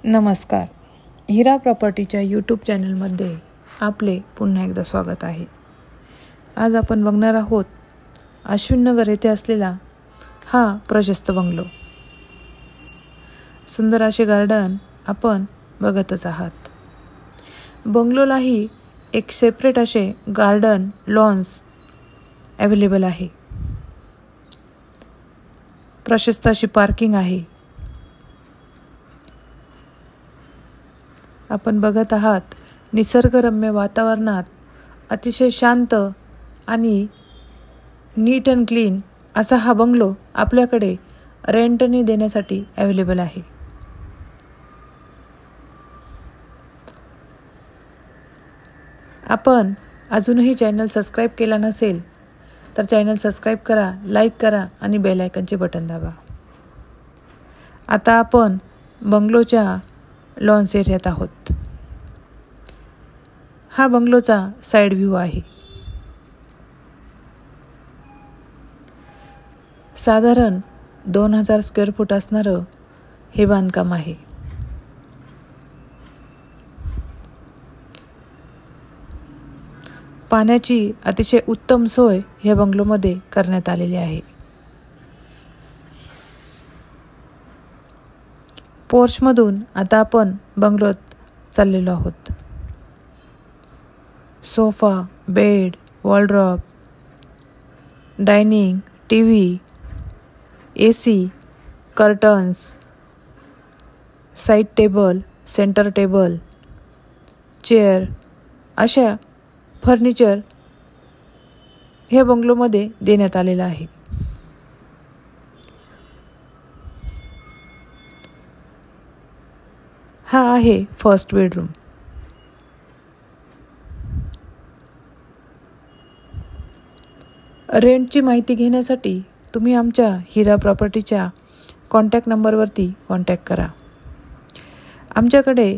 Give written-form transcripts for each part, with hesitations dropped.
नमस्कार. हिरा प्रॉपर्टीच्या यूट्यूब चॅनलमध्ये आपले पुन्हा एकदा स्वागत आहे. आज आपण बघणार आहोत अश्विननगर येथे असलेला हा प्रशस्त बंगलो. सुंदर असे गार्डन आपण बघतच आहात. बंगलोलाही एक सेपरेट असे गार्डन लॉन्स अवेलेबल आहे. प्रशस्त अशी पार्किंग आहे. आपण बघत आहात निसर्गरम्य वातावरणात अतिशय शांत आणि नीट अँड क्लीन असा हा बंगलो आपल्याकडे रेंटने देण्यासाठी अवेलेबल आहे. आपण अजूनही चॅनल सबस्क्राईब केला नसेल तर चॅनल सबस्क्राईब करा, लाईक करा आणि बेल आयकॉनचे बटन दाबा. आता आपण बंगलोच्या लॉन्स एरियात आहोत. हा बंगलोचा साइड व्ह्यू आहे. साधारण 2000 स्क्वेअर फूट असणारं हे बांधकाम आहे. पाण्याची अतिशय उत्तम सोय या बंगलोमध्ये करण्यात आलेली आहे. पोर्चमधून आता आपण बंगलोत चाललेलो आहोत. Sofa, bed, wardrobe, dining, TV, AC, curtains, side table, centre table, chair अशा फर्निचर ह्या बंगलोमध्ये देण्यात आलेलं आहे. हा आहे फर्स्ट बेडरूम. रेंटची माहिती घेण्यासाठी तुम्ही आमच्या हिरा प्रॉपर्टीच्या कॉन्टॅक्ट नंबरवरती कॉन्टॅक्ट करा. आमच्याकडे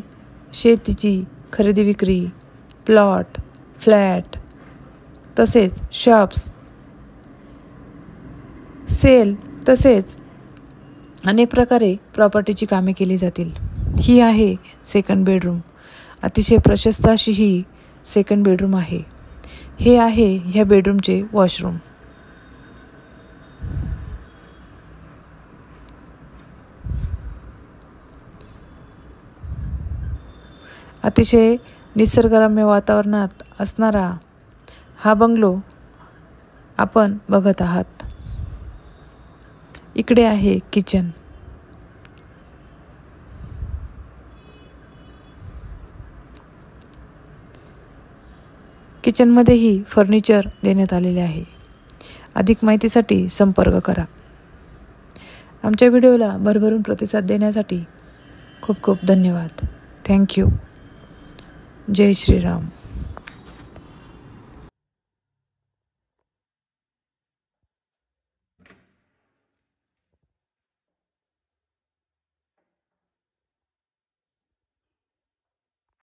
शेतीची खरेदी विक्री, प्लॉट, फ्लॅट तसेच शॉप्स, सेल तसेच अनेक प्रकारे प्रॉपर्टीची कामे केली जातील. ही आहे सेकंड बेडरूम. अतिशय प्रशस्त अशी ही सेकंड बेडरूम आहे. हे आहे ह्या बेडरूमचे वॉशरूम. अतिशय निसर्गरम्य वातावरणात असणारा हा बंगलो आपण बघत आहात. इकडे आहे किचन. किचनमध्येही फर्निचर देण्यात आलेले आहे. अधिक माहितीसाठी संपर्क करा. आमच्या व्हिडिओला भरभरून प्रतिसाद देण्यासाठी खूप खूप धन्यवाद. थँक्यू. जय श्रीराम.